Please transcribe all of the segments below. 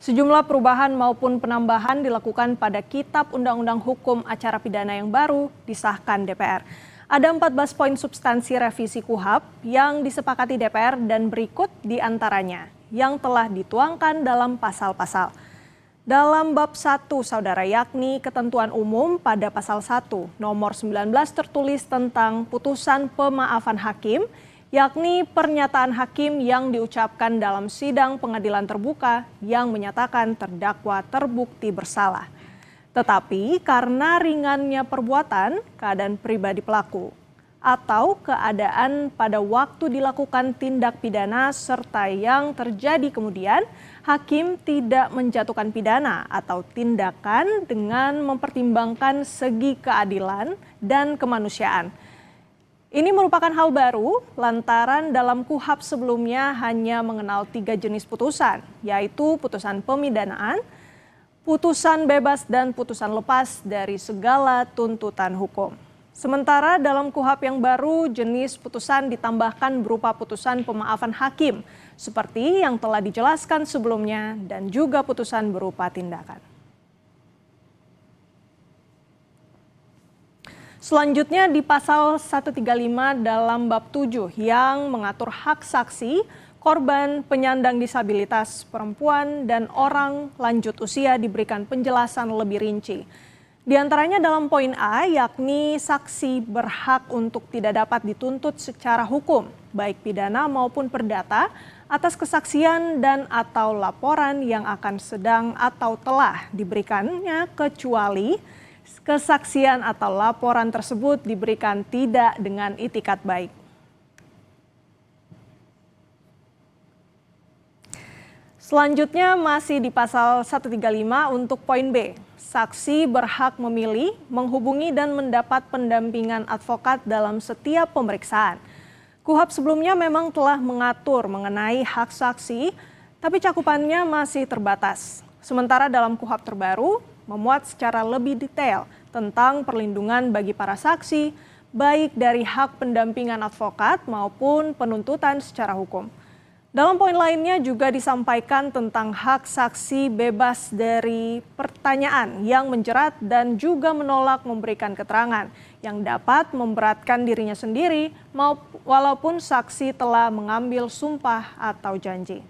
Sejumlah perubahan maupun penambahan dilakukan pada Kitab Undang-Undang Hukum Acara Pidana yang baru disahkan DPR. Ada 14 poin substansi revisi KUHP yang disepakati DPR dan berikut diantaranya yang telah dituangkan dalam pasal-pasal. Dalam bab 1 saudara, yakni ketentuan umum, pada pasal 1 nomor 19 tertulis tentang putusan pemaafan hakim, yakni pernyataan hakim yang diucapkan dalam sidang pengadilan terbuka yang menyatakan terdakwa terbukti bersalah. Tetapi karena ringannya perbuatan, keadaan pribadi pelaku, atau keadaan pada waktu dilakukan tindak pidana serta yang terjadi kemudian, hakim tidak menjatuhkan pidana atau tindakan dengan mempertimbangkan segi keadilan dan kemanusiaan. Ini merupakan hal baru lantaran dalam KUHP sebelumnya hanya mengenal 3 jenis putusan, yaitu putusan pemidanaan, putusan bebas, dan putusan lepas dari segala tuntutan hukum. Sementara dalam KUHP yang baru, jenis putusan ditambahkan berupa putusan pemaafan hakim, seperti yang telah dijelaskan sebelumnya, dan juga putusan berupa tindakan. Selanjutnya di pasal 135 dalam bab 7 yang mengatur hak saksi, korban, penyandang disabilitas, perempuan, dan orang lanjut usia diberikan penjelasan lebih rinci. Di antaranya dalam poin A, yakni saksi berhak untuk tidak dapat dituntut secara hukum, baik pidana maupun perdata, atas kesaksian dan atau laporan yang akan sedang atau telah diberikannya kecuali kesaksian atau laporan tersebut diberikan tidak dengan itikat baik. Selanjutnya masih di pasal 135 untuk poin B. Saksi berhak memilih, menghubungi, dan mendapat pendampingan advokat dalam setiap pemeriksaan. KUHP sebelumnya memang telah mengatur mengenai hak saksi, tapi cakupannya masih terbatas. Sementara dalam KUHP terbaru, memuat secara lebih detail tentang perlindungan bagi para saksi, baik dari hak pendampingan advokat maupun penuntutan secara hukum. Dalam poin lainnya juga disampaikan tentang hak saksi bebas dari pertanyaan yang menjerat dan juga menolak memberikan keterangan yang dapat memberatkan dirinya sendiri walaupun saksi telah mengambil sumpah atau janji.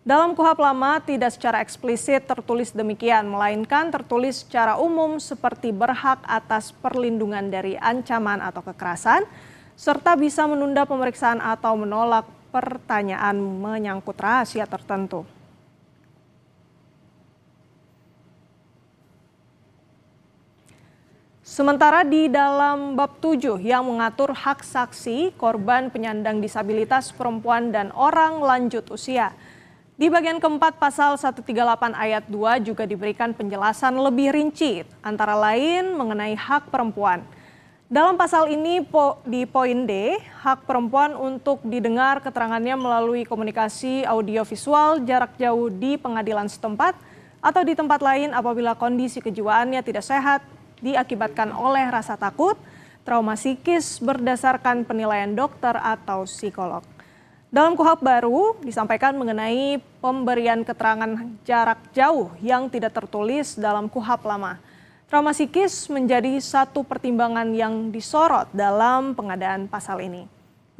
Dalam KUHP lama tidak secara eksplisit tertulis demikian, melainkan tertulis secara umum seperti berhak atas perlindungan dari ancaman atau kekerasan, serta bisa menunda pemeriksaan atau menolak pertanyaan menyangkut rahasia tertentu. Sementara di dalam bab 7 yang mengatur hak saksi, korban, penyandang disabilitas, perempuan, dan orang lanjut usia, di bagian keempat pasal 138 ayat 2 juga diberikan penjelasan lebih rinci, antara lain mengenai hak perempuan. Dalam pasal ini di poin D, hak perempuan untuk didengar keterangannya melalui komunikasi audiovisual jarak jauh di pengadilan setempat atau di tempat lain apabila kondisi kejiwaannya tidak sehat diakibatkan oleh rasa takut, trauma psikis berdasarkan penilaian dokter atau psikolog. Dalam KUHP baru disampaikan mengenai pemberian keterangan jarak jauh yang tidak tertulis dalam KUHP lama. Trauma psikis menjadi satu pertimbangan yang disorot dalam pengadaan pasal ini.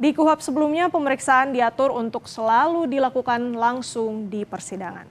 Di KUHP sebelumnya pemeriksaan diatur untuk selalu dilakukan langsung di persidangan.